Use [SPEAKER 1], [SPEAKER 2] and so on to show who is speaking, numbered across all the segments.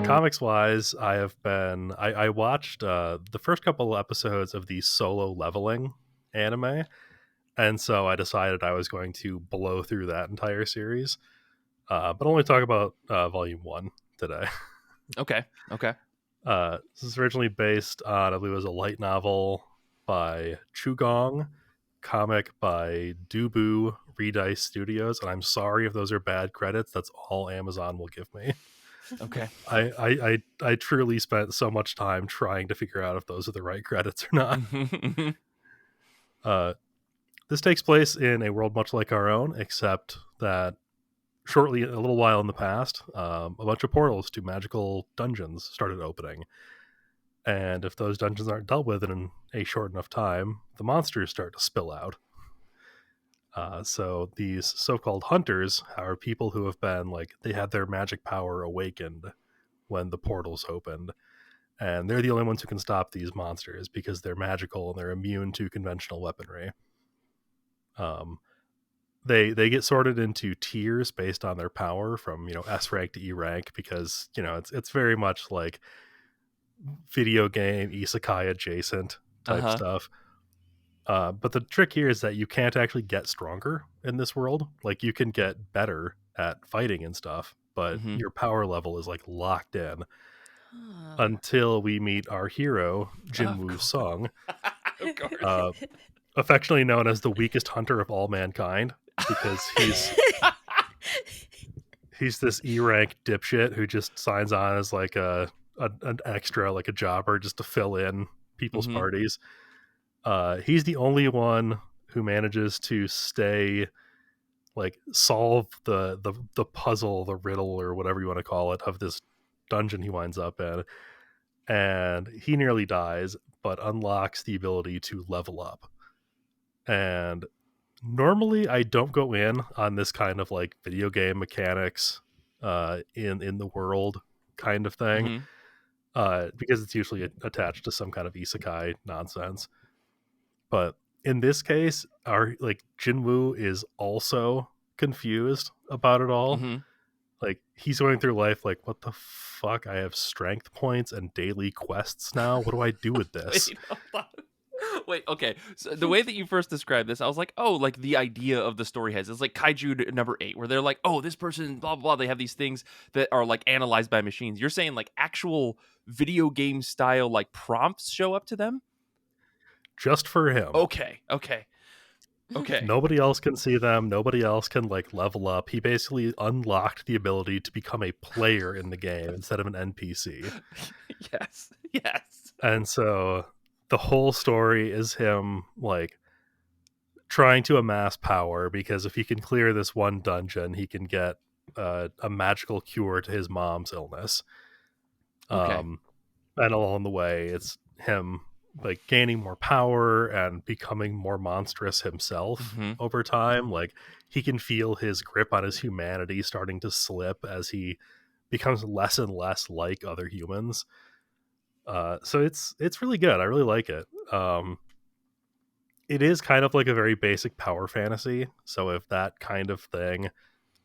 [SPEAKER 1] Comics wise, I watched the first couple episodes of the Solo Leveling anime, and so I decided I was going to blow through that entire series, but only talk about volume one today.
[SPEAKER 2] Okay.
[SPEAKER 1] This is originally based on, I believe it was a light novel by Chugong, comic by Dubu Redice Studios, and I'm sorry if those are bad credits. That's all Amazon will give me.
[SPEAKER 2] Okay.
[SPEAKER 1] I truly spent so much time trying to figure out if those are the right credits or not. Uh, this takes place in a world much like our own, except that shortly, a little while in the past, a bunch of portals to magical dungeons started opening. And if those dungeons aren't dealt with in a short enough time, the monsters start to spill out. So these so-called hunters are people who have been they had their magic power awakened when the portals opened, and they're the only ones who can stop these monsters because they're magical and they're immune to conventional weaponry. They get sorted into tiers based on their power from S rank to E rank, because it's very much like video game isekai adjacent type
[SPEAKER 2] Uh-huh.
[SPEAKER 1] stuff. But the trick here is that you can't actually get stronger in this world. Like, you can get better at fighting and stuff, but
[SPEAKER 2] Mm-hmm.
[SPEAKER 1] your power level is locked in
[SPEAKER 2] Oh,
[SPEAKER 1] until we meet our hero,
[SPEAKER 2] of
[SPEAKER 1] Jinwoo
[SPEAKER 2] course.
[SPEAKER 1] Sung,
[SPEAKER 2] Of course.
[SPEAKER 1] uh, affectionately known as the weakest hunter of all mankind, because he's this E rank dipshit who just signs on as an extra, like a jobber, just to fill in people's
[SPEAKER 2] Mm-hmm.
[SPEAKER 1] parties. He's the only one who manages to solve the puzzle, the riddle, or whatever you want to call it, of this dungeon he winds up in. And he nearly dies, but unlocks the ability to level up. And normally I don't go in on this kind of video game mechanics in the world kind of thing,
[SPEAKER 2] Mm-hmm.
[SPEAKER 1] because it's usually attached to some kind of isekai nonsense. But in this case, our Jinwoo is also confused about it all.
[SPEAKER 2] Mm-hmm.
[SPEAKER 1] He's going through life what the fuck? I have strength points and daily quests now. What do I do with this?
[SPEAKER 2] Wait, hold on. Wait, okay. So the way that you first described this, I was like, oh, like the idea of the story has it's like Kaiju number 8, where they're like, oh, this person, blah, blah, blah. They have these things that are like analyzed by machines. You're saying like actual video game style like prompts show up to them?
[SPEAKER 1] Just for him.
[SPEAKER 2] Okay.
[SPEAKER 1] Nobody else can see them. Nobody else can level up. He basically unlocked the ability to become a player in the game instead of an NPC.
[SPEAKER 2] Yes.
[SPEAKER 1] And so the whole story is him trying to amass power, because if he can clear this one dungeon, he can get a magical cure to his mom's illness.
[SPEAKER 2] Okay.
[SPEAKER 1] And along the way, it's him gaining more power and becoming more monstrous himself
[SPEAKER 2] Mm-hmm.
[SPEAKER 1] over time. He can feel his grip on his humanity starting to slip as he becomes less and less like other humans. So it's really good. I really like it. It is kind of like a very basic power fantasy. So if that kind of thing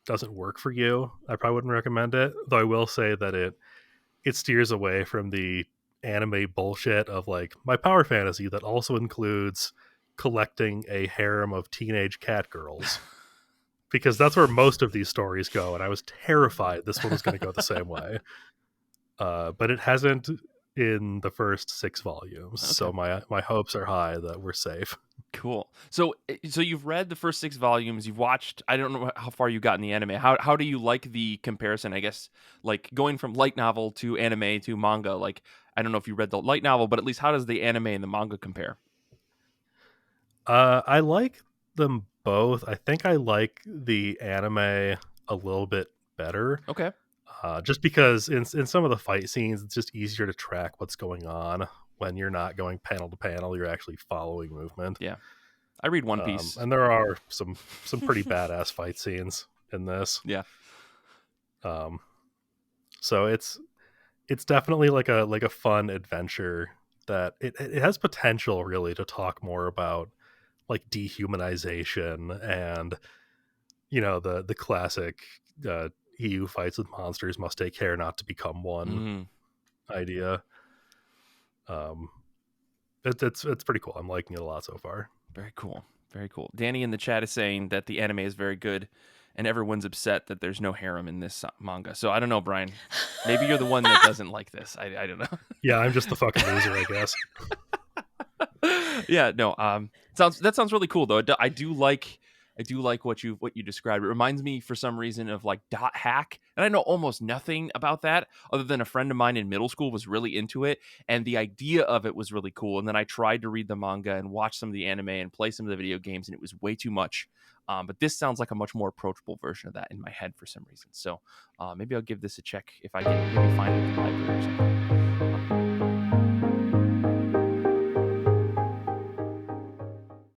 [SPEAKER 1] doesn't work for you, I probably wouldn't recommend it. Though I will say that it steers away from the anime bullshit of my power fantasy that also includes collecting a harem of teenage cat girls, because that's where most of these stories go, and I was terrified this one was going to go the same way. But it hasn't in the first 6 volumes,
[SPEAKER 2] Okay.
[SPEAKER 1] so my hopes are high that we're safe.
[SPEAKER 2] Cool. So you've read the first 6 volumes. You've watched. I don't know how far you got in the anime. How do you like the comparison? I guess like going from light novel to anime to manga. Like I don't know if you read the light novel, but at least how does the anime and the manga compare?
[SPEAKER 1] I like them both. I think I like the anime a little bit better,
[SPEAKER 2] Okay.
[SPEAKER 1] just because in some of the fight scenes, it's just easier to track what's going on when you're not going panel to panel. You're actually following movement.
[SPEAKER 2] Yeah. I read One Piece.
[SPEAKER 1] And there are some pretty badass fight scenes in this.
[SPEAKER 2] Yeah.
[SPEAKER 1] Um, so it's definitely like a fun adventure that it has potential really to talk more about dehumanization and the classic he who fights with monsters must take care not to become one
[SPEAKER 2] Mm,
[SPEAKER 1] idea. Um, it's pretty cool. I'm liking it a lot so far.
[SPEAKER 2] very cool. Very cool. Danny in the chat is saying that the anime is very good, and everyone's upset that there's no harem in this manga. So I don't know, Brian. Maybe you're the one that doesn't like this. I don't know.
[SPEAKER 1] Yeah, I'm just the fucking loser, I guess.
[SPEAKER 2] Yeah, no. Sounds really cool though. I do like what you described. It reminds me for some reason of like Dot Hack, and I know almost nothing about that other than a friend of mine in middle school was really into it, and the idea of it was really cool. And then I tried to read the manga and watch some of the anime and play some of the video games, and it was way too much. But this sounds like a much more approachable version of that in my head for some reason. So maybe I'll give this a check if I can maybe find it in the library or something.